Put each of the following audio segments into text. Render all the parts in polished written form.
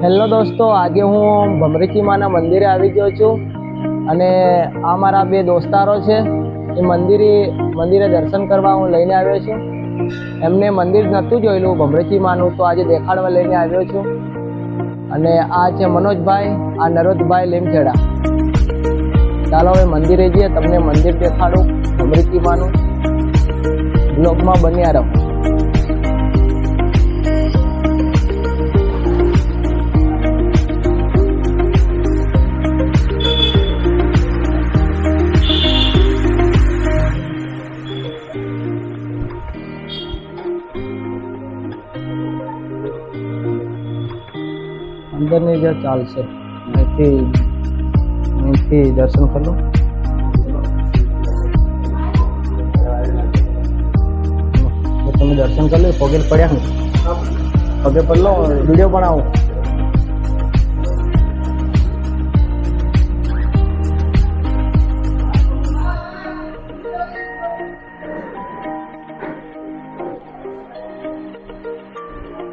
Hello દોસ્તો, આજે હું ભમરીચી માના મંદિરે આવી ગયો છું અને આ મારા બે દોસ્તારો છે. એ મંદિરે દર્શન કરવા હું લઈને આવ્યો છું. એમને મંદિર નહોતું જોયેલું ભમરીચી માનું, તો આજે દેખાડવા લઈને આવ્યો છું. અને આ છે મનોજભાઈ, આ નરોદભાઈ લીમખેડા. ચાલો હવે મંદિરે જઈએ, તમને મંદિર દેખાડું ભમરીચી માનું. બ્લોગમાં બન્યા રહો. અંદરની જે ચાલશે અહીંથી દર્શન કરી લો. તમે દર્શન કરી લો, પગે પડ્યા ને પગે પડ લો, વિડીયો બનાવો.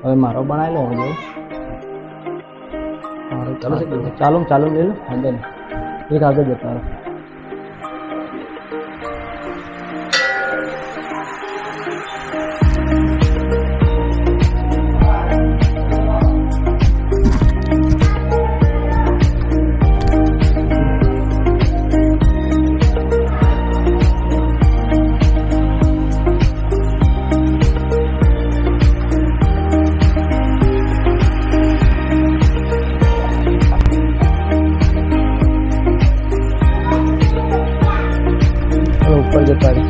હવે મારો બનાવી લો. ચાલો લઈ લો. અંદર એક આગળ જતા રહો. ऊपर जता रही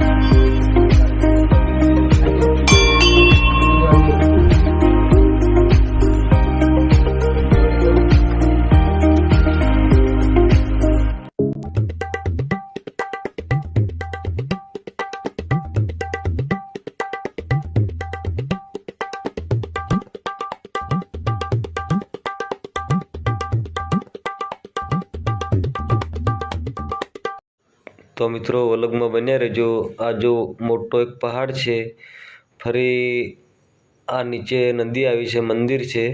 તો મિત્રો વ્લોગમાં બન્યા રહેજો. આ જો મોટો એક પહાડ છે, ફરી આ નીચે નદી આવી છે, મંદિર છે,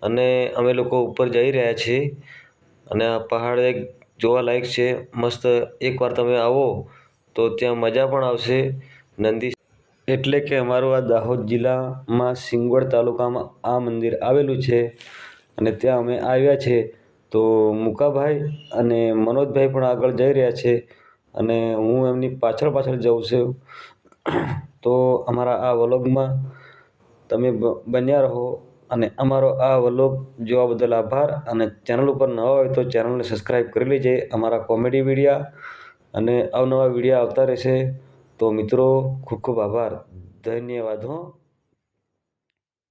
અને અમે લોકો ઉપર જઈ રહ્યા છીએ. અને આ પહાડ એક જોવાલાયક છે, મસ્ત. એકવાર તમે આવો તો ત્યાં મજા પણ આવશે. નંદી એટલે કે અમારું આ દાહોદ જિલ્લામાં સિંગવડ તાલુકામાં આ મંદિર આવેલું છે. અને ત્યાં અમે આવ્યા છે. તો મુકાભાઈ અને મનોજભાઈ પણ આગળ જઈ રહ્યા છે અને હું એમની પાછળ જાઉં છું. તો અમારા આ વ્લોગમાં તમે બન્યા રહો અને અમારો આ વ્લોગ જોવા બદલ આભાર. અને ચેનલ ઉપર નવા હોય તો ચેનલને સબસ્ક્રાઈબ કરી લેજે. અમારા કોમેડી વિડીયા અને અવનવા વિડીયા આવતા રહેશે. તો મિત્રો ખૂબ ખૂબ આભાર, ધન્યવાદ હો.